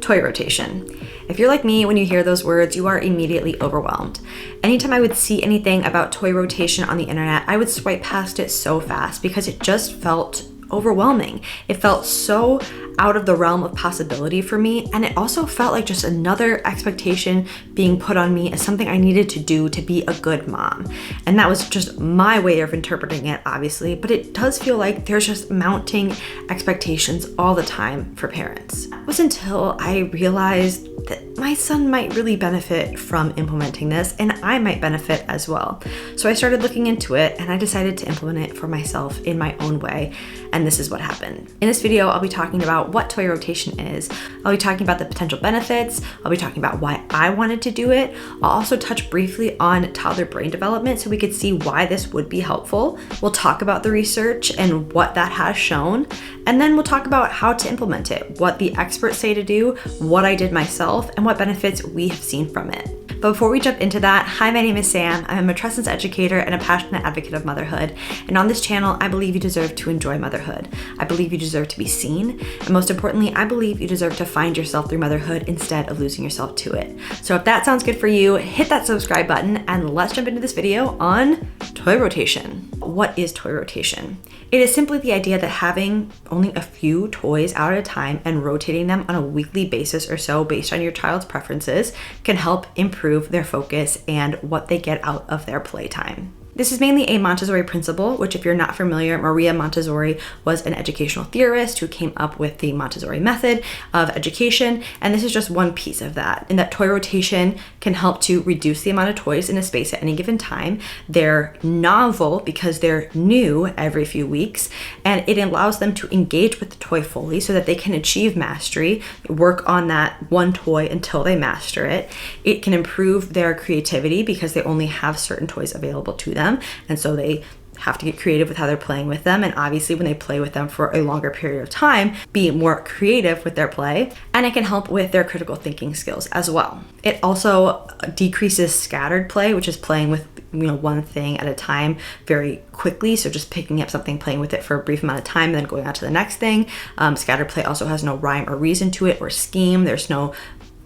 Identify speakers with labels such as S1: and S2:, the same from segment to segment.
S1: Toy rotation. If you're like me, when you hear those words, you are immediately overwhelmed. Anytime I would see anything about toy rotation on the internet, I would swipe past it so fast because it just felt overwhelming. It felt so out of the realm of possibility for me, and it also felt like just another expectation being put on me as something I needed to do to be a good mom. And that was just my way of interpreting it, obviously, but it does feel like there's just mounting expectations all the time for parents. It was until I realized that my son might really benefit from implementing this, and I might benefit as well. So I started looking into it, and I decided to implement it for myself in my own way, and this is what happened. In this video, I'll be talking about what toy rotation is. I'll be talking about the potential benefits. I'll be talking about why I wanted to do it. I'll also touch briefly on toddler brain development so we could see why this would be helpful. We'll talk about the research and what that has shown, and then we'll talk about how to implement it, what the experts say to do, what I did myself, and what benefits we have seen from it. But before we jump into that, hi, my name is Sam. I'm a matrescence educator and a passionate advocate of motherhood. And on this channel, I believe you deserve to enjoy motherhood. I believe you deserve to be seen. And most importantly, I believe you deserve to find yourself through motherhood instead of losing yourself to it. So if that sounds good for you, hit that subscribe button and let's jump into this video on toy rotation. What is toy rotation? It is simply the idea that having only a few toys out at a time and rotating them on a weekly basis or so based on your child's preferences can help improve their focus and what they get out of their playtime. This is mainly a Montessori principle, which if you're not familiar, Maria Montessori was an educational theorist who came up with the Montessori method of education. And this is just one piece of that, in that toy rotation can help to reduce the amount of toys in a space at any given time. They're novel because they're new every few weeks, and it allows them to engage with the toy fully so that they can achieve mastery, work on that one toy until they master it. It can improve their creativity because they only have certain toys available to them. And so they have to get creative with how they're playing with them. And obviously when they play with them for a longer period of time, be more creative with their play. And it can help with their critical thinking skills as well. It also decreases scattered play, which is playing with one thing at a time very quickly. So just picking up something, playing with it for a brief amount of time, and then going on to the next thing. Scattered play also has no rhyme or reason to it or scheme. There's no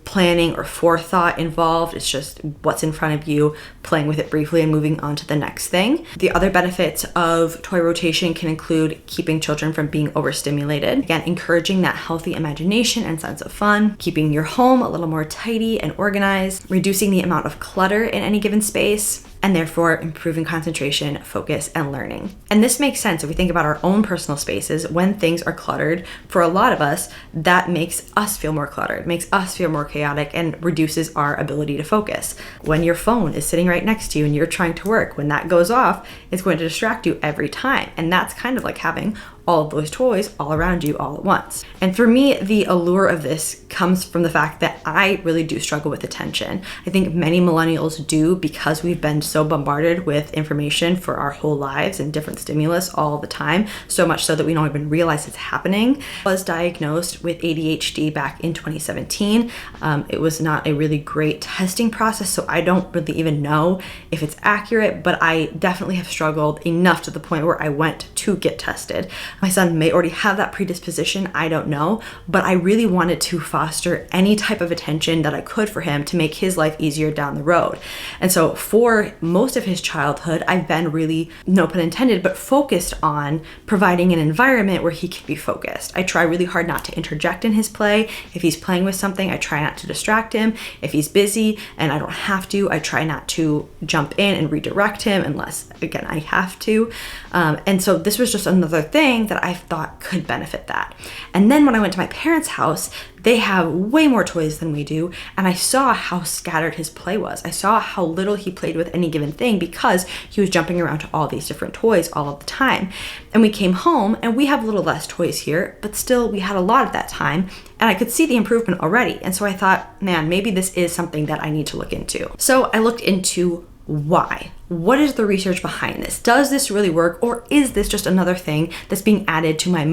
S1: planning or forethought involved. It's just what's in front of you, playing with it briefly and moving on to the next thing. The other benefits of toy rotation can include keeping children from being overstimulated. Again, encouraging that healthy imagination and sense of fun, keeping your home a little more tidy and organized, reducing the amount of clutter in any given space, and therefore improving concentration, focus, and learning. And this makes sense if we think about our own personal spaces. When things are cluttered, for a lot of us, that makes us feel more cluttered, makes us feel more chaotic, and reduces our ability to focus. When your phone is sitting right next to you and you're trying to work, when that goes off, it's going to distract you every time. And that's kind of like having all of those toys all around you all at once. And for me, the allure of this comes from the fact that I really do struggle with attention. I think many millennials do because we've been so bombarded with information for our whole lives and different stimulus all the time, so much so that we don't even realize it's happening. I was diagnosed with ADHD back in 2017. It was not a really great testing process, so I don't really even know if it's accurate, but I definitely have struggled enough to the point where I went to get tested. My son may already have that predisposition, I don't know, but I really wanted to foster any type of attention that I could for him to make his life easier down the road. And so for most of his childhood, I've been really, no pun intended, but focused on providing an environment where he can be focused. I try really hard not to interject in his play. If he's playing with something, I try not to distract him. If he's busy and I don't have to, I try not to jump in and redirect him unless, again, I have to. And so this was just another thing that I thought could benefit that. And then when I went to my parents' house, they have way more toys than we do, and I saw how scattered his play was. I saw how little he played with any given thing because he was jumping around to all these different toys all of the time. And we came home and we have a little less toys here, but still we had a lot at that time, and I could see the improvement already. And so I thought, man, maybe this is something that I need to look into. So I looked into why. What is the research behind this? Does this really work, or is this just another thing that's being added to my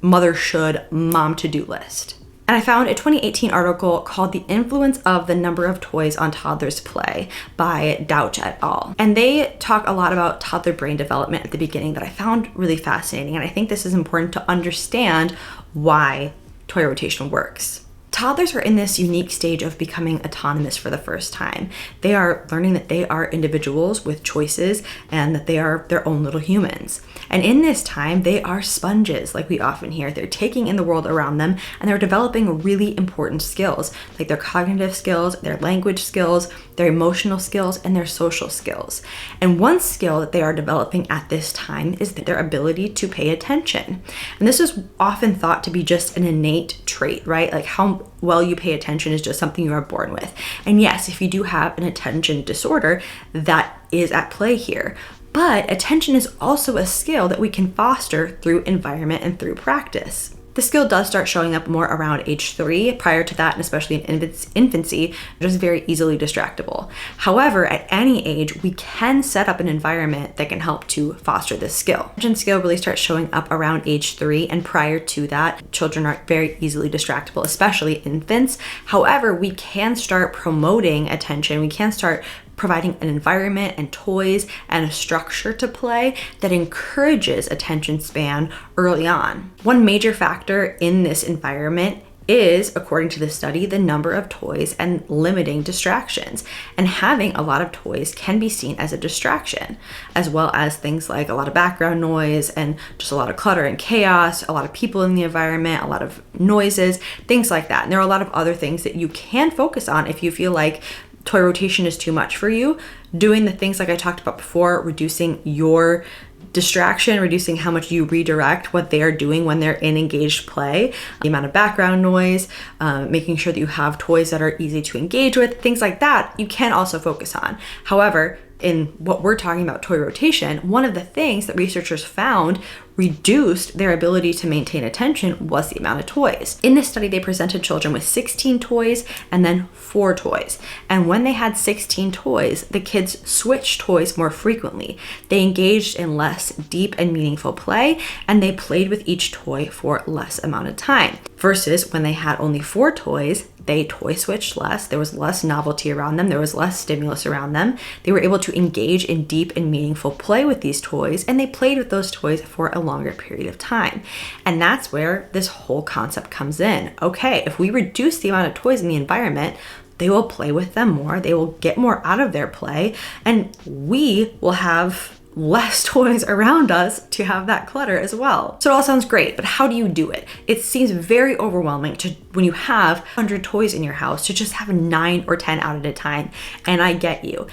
S1: mother should mom to-do list? And I found a 2018 article called The Influence of the Number of Toys on Toddlers' Play by Douch et al. And they talk a lot about toddler brain development at the beginning that I found really fascinating. And I think this is important to understand why toy rotation works. Toddlers are in this unique stage of becoming autonomous for the first time. They are learning that they are individuals with choices and that they are their own little humans. And in this time, they are sponges, like we often hear. They're taking in the world around them and they're developing really important skills, like their cognitive skills, their language skills, their emotional skills, and their social skills. And one skill that they are developing at this time is their ability to pay attention. And this is often thought to be just an innate trait, right? Like how well you pay attention is just something you are born with. And yes, if you do have an attention disorder, that is at play here. But attention is also a skill that we can foster through environment and through practice. The skill does start showing up more around age 3. Prior to that, and especially in infancy, they're just very easily distractible. However, at any age, we can set up an environment that can help to foster this skill. Attention skill really starts showing up around age 3, and prior to that, children are very easily distractible, especially infants. However, we can start promoting attention. We can start providing an environment and toys and a structure to play that encourages attention span early on. One major factor in this environment is, according to the study, the number of toys and limiting distractions. And having a lot of toys can be seen as a distraction, as well as things like a lot of background noise and just a lot of clutter and chaos, a lot of people in the environment, a lot of noises, things like that. And there are a lot of other things that you can focus on if you feel like toy rotation is too much for you. Doing the things like I talked about before, reducing your distraction, reducing how much you redirect what they are doing when they're in engaged play, the amount of background noise, making sure that you have toys that are easy to engage with, things like that, you can also focus on. However, in what we're talking about, toy rotation, one of the things that researchers found reduced their ability to maintain attention was the amount of toys. In this study, they presented children with 16 toys and then 4 toys. And when they had 16 toys, the kids switched toys more frequently. They engaged in less deep and meaningful play, and they played with each toy for less amount of time. Versus when they had only 4 toys, they toy switched less, there was less novelty around them, there was less stimulus around them. They were able to engage in deep and meaningful play with these toys, and they played with those toys for a longer period of time. And that's where this whole concept comes in. Okay, if we reduce the amount of toys in the environment, they will play with them more, they will get more out of their play, and we will have less toys around us to have that clutter as well. So it all sounds great, but how do you do it? It seems very overwhelming to, when you have 100 toys in your house, to just have 9 or 10 out at a time. And I get you.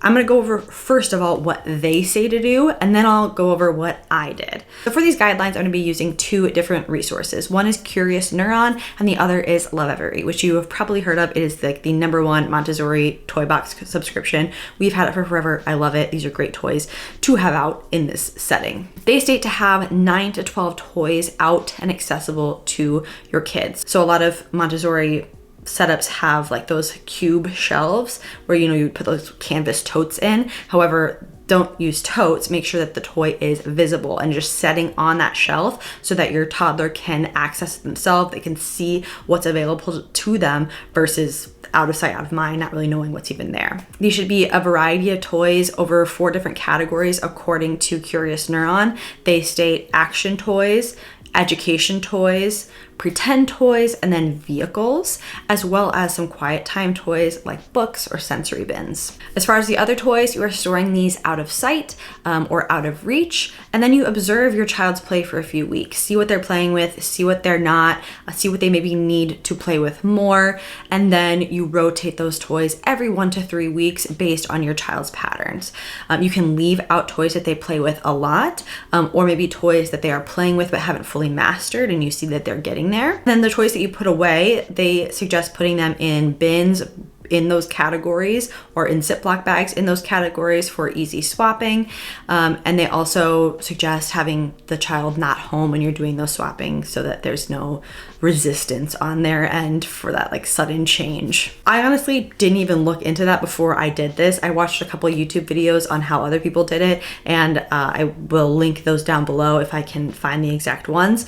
S1: I'm gonna go over, first of all, what they say to do, and then I'll go over what I did. So for these guidelines, I'm gonna be using 2 different resources. One is Curious Neuron, and the other is Lovevery, which you have probably heard of. It is like the #1 Montessori toy box subscription. We've had it for forever. I love it. These are great toys to have out in this setting. They state to have 9 to 12 toys out and accessible to your kids. So a lot of Montessori setups have like those cube shelves where, you know, you put those canvas totes in. However, don't use totes. Make sure that the toy is visible and just setting on that shelf so that your toddler can access it themselves. They can see what's available to them versus out of sight, out of mind, not really knowing what's even there. These should be a variety of toys over 4 different categories according to Curious Neuron. They state action toys, education toys, pretend toys, and then vehicles, as well as some quiet time toys like books or sensory bins. As far as the other toys, you are storing these out of sight or out of reach, and then you observe your child's play for a few weeks. See what they're playing with, see what they're not, see what they maybe need to play with more, and then you rotate those toys every 1 to 3 weeks based on your child's patterns. You can leave out toys that they play with a lot, or maybe toys that they are playing with but haven't fully mastered, and you see that they're getting there. Then the toys that you put away, they suggest putting them in bins in those categories or in Ziploc bags in those categories for easy swapping. And they also suggest having the child not home when you're doing those swapping so that there's no resistance on their end for that like sudden change. I honestly didn't even look into that before I did this. I watched a couple of YouTube videos on how other people did it, and I will link those down below if I can find the exact ones.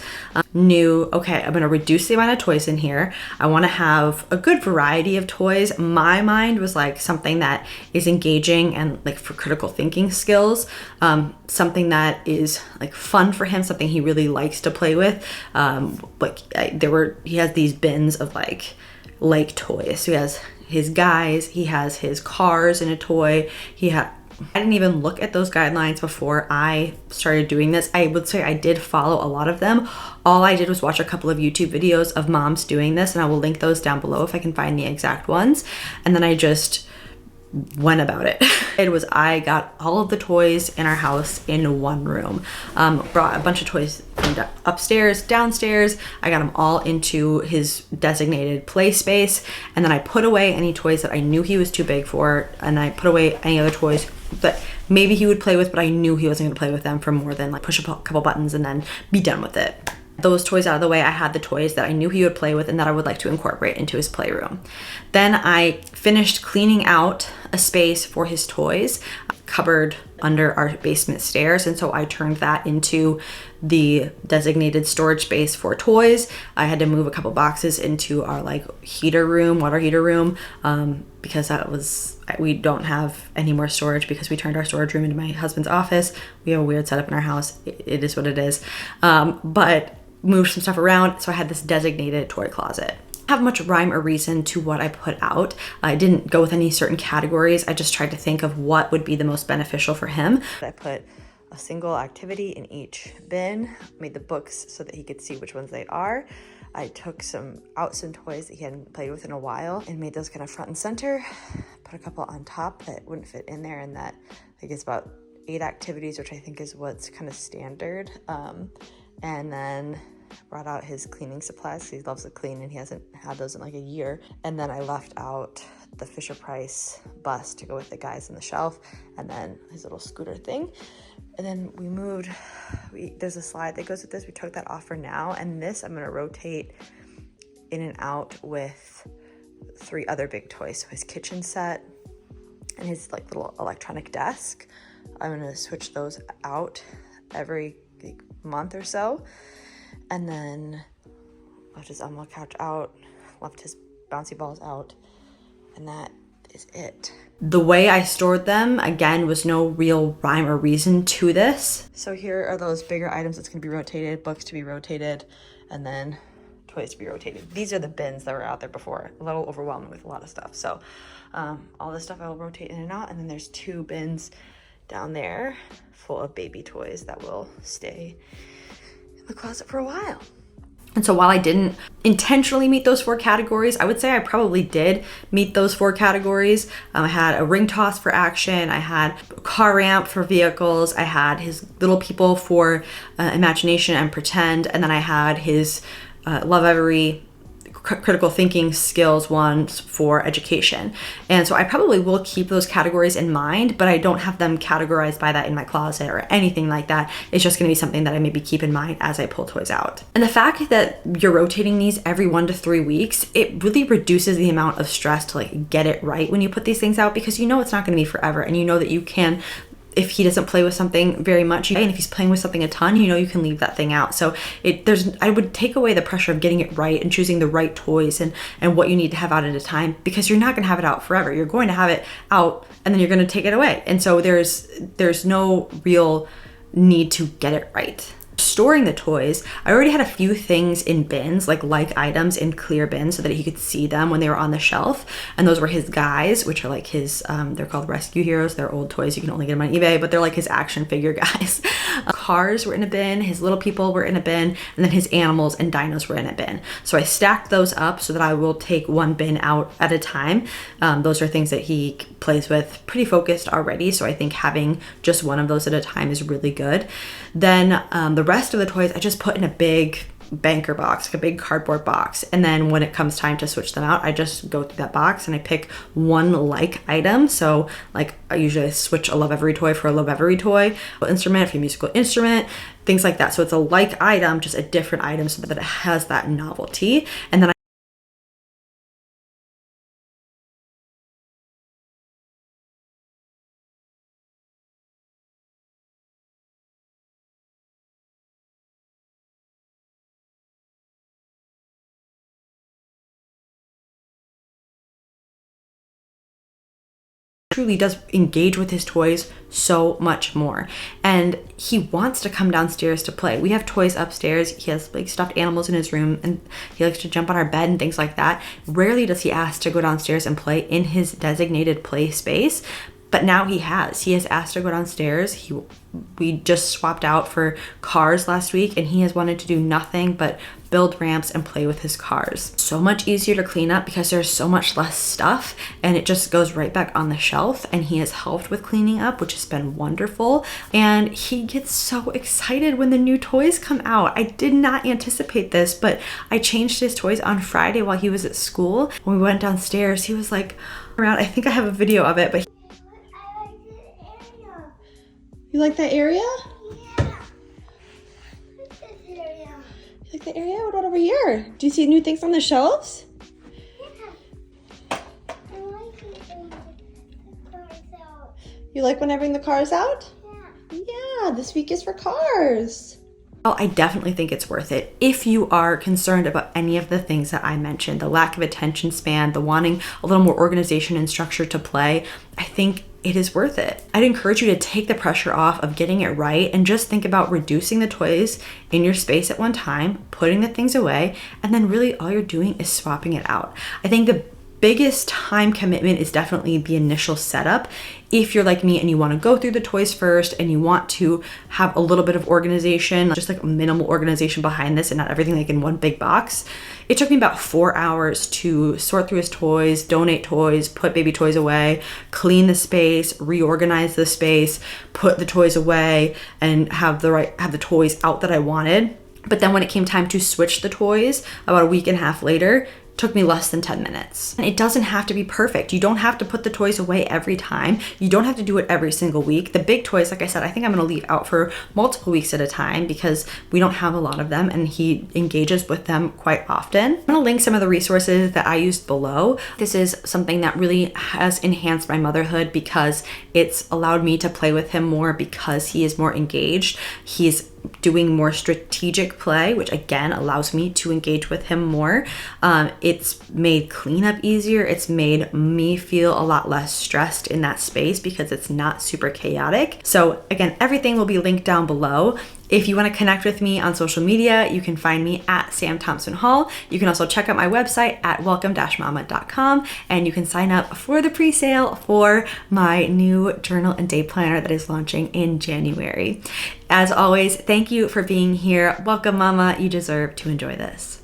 S1: Okay, I'm gonna reduce the amount of toys in here. I wanna have a good variety of toys. My mind was like something that is engaging and like for critical thinking skills, something that is like fun for him, something he really likes to play with. There he has these bins of like toys. So he has his guys, he has his cars in a toy. I didn't even look at those guidelines before I started doing this. I would say I did follow a lot of them. All I did was watch a couple of YouTube videos of moms doing this, and I will link those down below if I can find the exact ones. And then I just went about it. I got all of the toys in our house in one room. Brought a bunch of toys from upstairs, downstairs. I got them all into his designated play space, and then I put away any toys that I knew he was too big for, and I put away any other toys that maybe he would play with, but I knew he wasn't gonna play with them for more than like push a couple buttons and then be done with it. Those toys out of the way, I had the toys that I knew he would play with and that I would like to incorporate into his playroom. Then I finished cleaning out a space for his toys, cupboard under our basement stairs, and so I turned that into the designated storage space for toys. I had to move a couple boxes into our like heater room, water heater room, because we don't have any more storage because we turned our storage room into my husband's office. We have a weird setup in our house. It is what it is. But moved some stuff around, so I had this designated toy closet. Have much rhyme or reason to what I put out. I didn't go with any certain categories. I just tried to think of what would be the most beneficial for him. I put a single activity in each bin, made the books so that he could see which ones they are. I took some toys that he hadn't played with in a while and made those kind of front and center. Put a couple on top that wouldn't fit in there, and that I think it's about 8 activities, which I think is what's kind of standard. And then brought out his cleaning supplies. He loves to clean and he hasn't had those in like a year. And then I left out the Fisher-Price bus to go with the guys on the shelf, and then his little scooter thing. And then we moved, there's a slide that goes with this. We took that off for now, and this I'm gonna rotate in and out with 3 other big toys. So his kitchen set and his like little electronic desk. I'm gonna switch those out every month or so. And then left his Elmo couch out, left his bouncy balls out, and that is it. The way I stored them, again, was no real rhyme or reason to this. So here are those bigger items that's gonna be rotated, books to be rotated, and then toys to be rotated. These are the bins that were out there before, a little overwhelming with a lot of stuff. So all this stuff I will rotate in and out, and then there's 2 bins down there full of baby toys that will stay in the closet for a while. And so while I didn't intentionally meet those 4 categories, I would say I probably did meet those 4 categories. I had a ring toss for action, I had a car ramp for vehicles, I had his little people for imagination and pretend, and then I had his Lovevery critical thinking skills ones for education. And so I probably will keep those categories in mind, but I don't have them categorized by that in my closet or anything like that. It's just going to be something that I maybe keep in mind as I pull toys out. And the fact that you're rotating these every 1 to 3 weeks, it really reduces the amount of stress to like get it right when you put these things out, because you know it's not going to be forever, and you know that you can, if he doesn't play with something very much, and if he's playing with something a ton, you know you can leave that thing out. So I would take away the pressure of getting it right and choosing the right toys and what you need to have out at a time, because you're not gonna have it out forever. You're going to have it out and then you're gonna take it away. And so there's no real need to get it right. Storing the toys, I already had a few things in bins, like items in clear bins so that he could see them when they were on the shelf. And those were his guys, which are like his, they're called rescue heroes. They're old toys. You can only get them on eBay, but they're like his action figure guys. Cars were in a bin, his little people were in a bin, and then his animals and dinos were in a bin. So I stacked those up so that I will take 1 bin out at a time. Those are things that he plays with pretty focused already. So I think having just 1 of those at a time is really good. Then the rest of the toys I just put in a big banker box, like a big cardboard box. And then when it comes time to switch them out, I just go through that box and I pick 1 like item. So like I usually switch a Lovevery toy for a Lovevery toy, instrument for a musical instrument, things like that. So it's a like item, just a different item so that it has that novelty. And then truly does engage with his toys so much more. And he wants to come downstairs to play. We have toys upstairs. He has like stuffed animals in his room, and he likes to jump on our bed and things like that. Rarely does he ask to go downstairs and play in his designated play space. But now he has asked to go downstairs. We just swapped out for cars last week, and he has wanted to do nothing but build ramps and play with his cars. So much easier to clean up because there's so much less stuff, and it just goes right back on the shelf. And he has helped with cleaning up, which has been wonderful. And he gets so excited when the new toys come out. I did not anticipate this, but I changed his toys on Friday while he was at school. When we went downstairs, he was like around, I think I have a video of it, but you like that area?
S2: Yeah. I like this area.
S1: You like the area? What about over here? Do you see new things on the shelves?
S2: Yeah. I like when the cars out.
S1: You like when I bring the cars out?
S2: Yeah.
S1: Yeah, this week is for cars. Well, I definitely think it's worth it. If you are concerned about any of the things that I mentioned, the lack of attention span, the wanting a little more organization and structure to play, I think it is worth it. I'd encourage you to take the pressure off of getting it right and just think about reducing the toys in your space at one time, putting the things away, and then really all you're doing is swapping it out. I think the biggest time commitment is definitely the initial setup. If you're like me and you want to go through the toys first and you want to have a little bit of organization, just like minimal organization behind this and not everything like in one big box. It took me about 4 hours to sort through his toys, donate toys, put baby toys away, clean the space, reorganize the space, put the toys away, and have the toys out that I wanted. But then when it came time to switch the toys about a week and a half later, took me less than 10 minutes. And it doesn't have to be perfect. You don't have to put the toys away every time. You don't have to do it every single week. The big toys, like I said, I think I'm gonna leave out for multiple weeks at a time because we don't have a lot of them and he engages with them quite often. I'm gonna link some of the resources that I used below. This is something that really has enhanced my motherhood because it's allowed me to play with him more because he is more engaged. He's doing more strategic play, which again allows me to engage with him more. It's made cleanup easier. It's made me feel a lot less stressed in that space because it's not super chaotic. So again, everything will be linked down below. If you want to connect with me on social media, you can find me at Sam Thompson Hall. You can also check out my website at welcome-mama.com, and you can sign up for the pre-sale for my new journal and day planner that is launching in January. As always, thank you for being here. Welcome, Mama. You deserve to enjoy this.